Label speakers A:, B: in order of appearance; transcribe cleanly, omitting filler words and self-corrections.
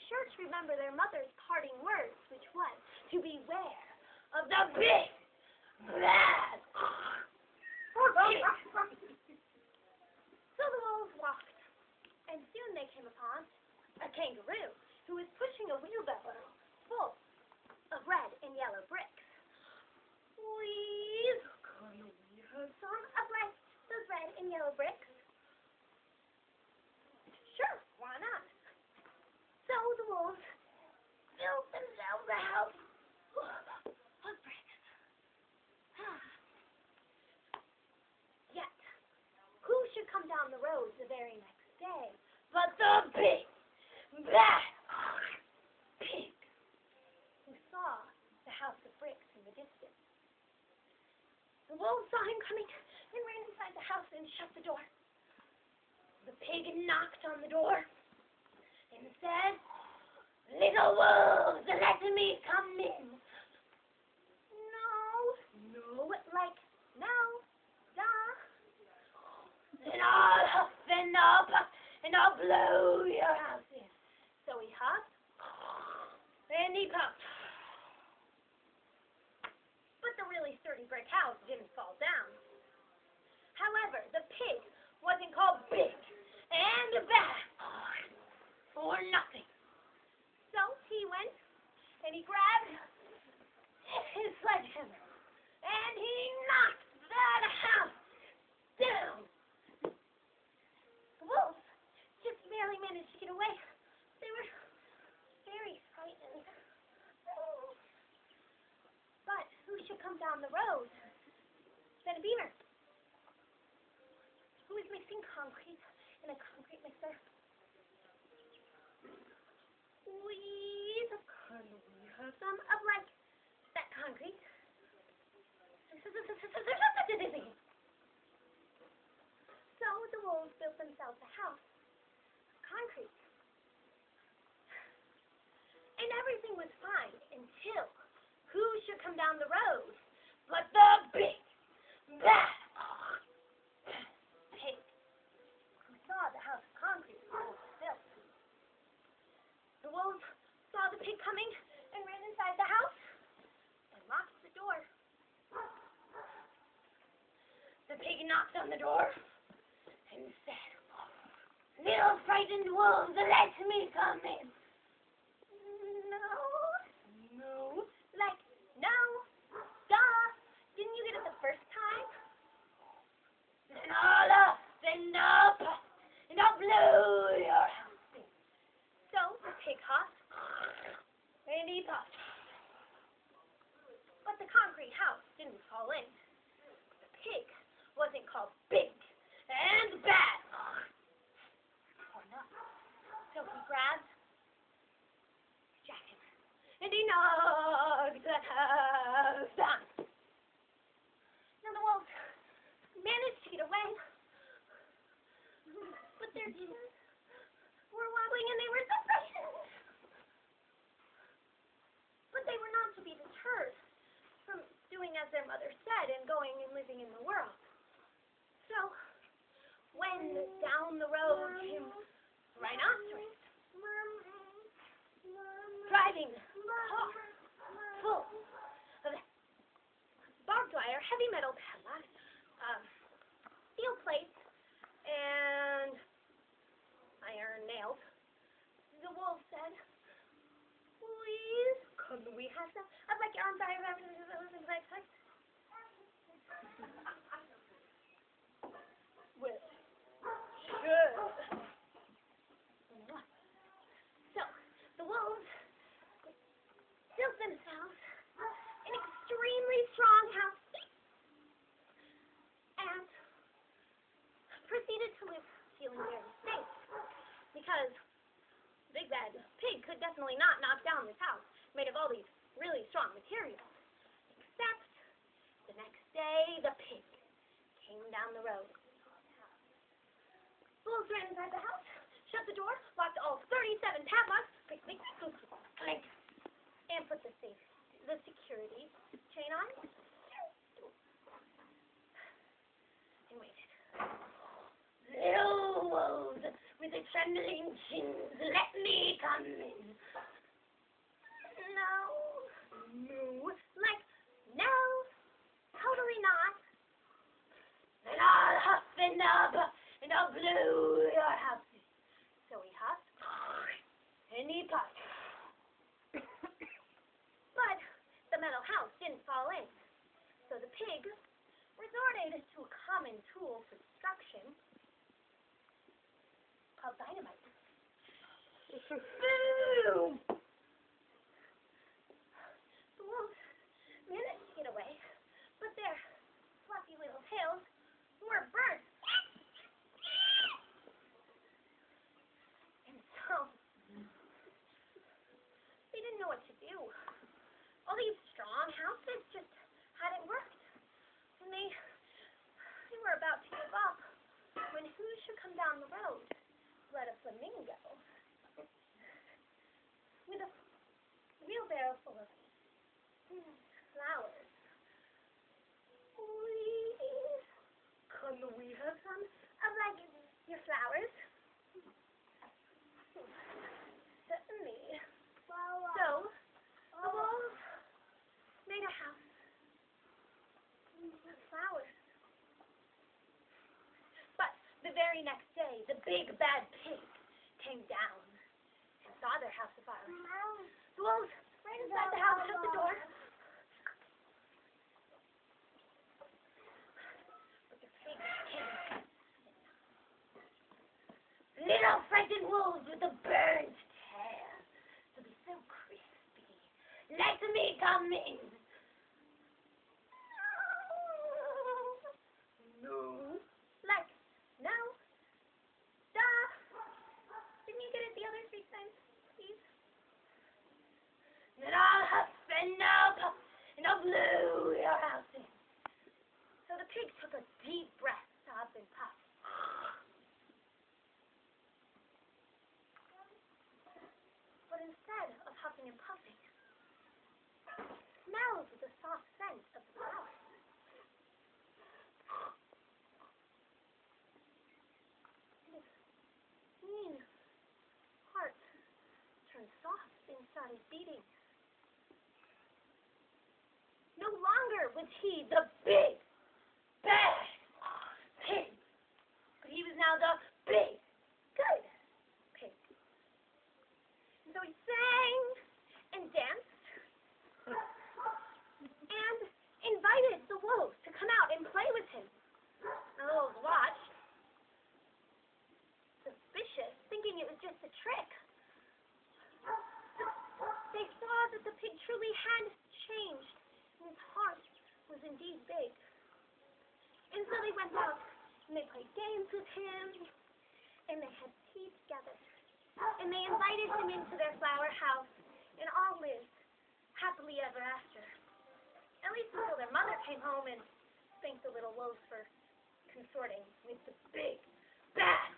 A: sure to remember their mother's parting words, which was to beware of the big, bad So the wolves walked, and soon they came upon a kangaroo who was pushing a wheelbarrow full of red and yellow bricks. Please, can we have some of those red and yellow bricks? Sure, why not? So the wolves built themselves a house of bricks. Yet, who should come down the road the very next day but the big, bad pig, who saw the house of bricks in the distance. The wolves saw him coming and ran inside the house and shut the door. The pig knocked on the door and said, "Little wolves, let me come in." No, like no, duh. Then I'll huff and I'll puff and I'll blow your house in. So he huffed and he puffed. But the really sturdy brick house didn't fall down. However, the pig wasn't called big and bad for nothing. So he went and he grabbed his sledgehammer and he knocked that house down. The wolves just barely managed to get away. They were very frightened. But who should come down the road but a beaver, who was mixing concrete in a concrete mixer. Please, can we have some of that concrete? So the wolves built themselves a house of concrete. And everything was fine until who should come down the road but the big, bad pig, who saw the house of concrete was built. The wolves saw the pig coming and ran inside the house and locked the door. The pig knocked on the door and said, "Little frightened wolves, let me come in." No, like no, duh. Didn't you get it the first time? Then I'll up and up and I'll blow your house in. So the pig huffed and he puffed. But the concrete house didn't fall in. The pig wasn't called big and bad or nothing. So he grabbed his jackhammer and he knocked the house down. Now the wolves managed to get away, but their teeth were wobbling and they were so frightened. But they were not to be deterred from doing as their mother said and going and living in the world. So, when down the road came rhinoceros, driving a car full of barbed wire, heavy metal padlocks, steel plates, and iron nails, the wolf said, "Please, could we have some? I'd like your arms out. Well, sure. So, the wolves built themselves an extremely strong house and proceeded to live feeling very safe because Big Bad Pig could definitely not knock down this house made of all these really strong materials. Except the next day the pig came down the road. Wolves ran inside the house, shut the door, locked all 37 padlocks, click, and put the security chain on, and waited. Little wolves with a gremlins, let me come in. No. No. Like, no. Totally not. Then I'll huff and I'll blow your house in. So he huffed and he puffed. But the metal house didn't fall in. So the pig resorted to a common tool for destruction called dynamite. Boom! The wolves managed to get away, but their fluffy little tails were burnt. And so, they didn't know what to do. All these strong houses just hadn't worked. And they were about to give up when who should come down the road but a flamingo with a wheelbarrow full of flowers. Please, can we have some of, like, your flowers? Certainly. So, the wolves made a house with flowers. But the very next day, the big bad pig came down and saw their house afire. The wolves right inside the house shut the door. But the pig came. Little frightened wolves with a burnt tail. To be so crispy. Let me come in. No. Like, no. Duh. Didn't you get it the other 3 times, please? Then I'll huff and I'll puff and I'll blow your house in. So the pig took a deep breath to huff and puff. But instead of huffing and puffing, smells the soft scent of the flowers. His mean heart turned soft and started beating. No longer was he the big, bad pig, but he was now the big, good pig. And so he sang and danced and invited the wolves to come out and play with him. The wolves watched, suspicious, thinking it was just a trick. They saw that the pig truly had changed, and his heart was indeed big. And so they went out, and they played games with him, and they had tea together. And they invited him into their flower house, and all lived happily ever after. At least until their mother came home and thanked the little wolves for consorting with the big, bad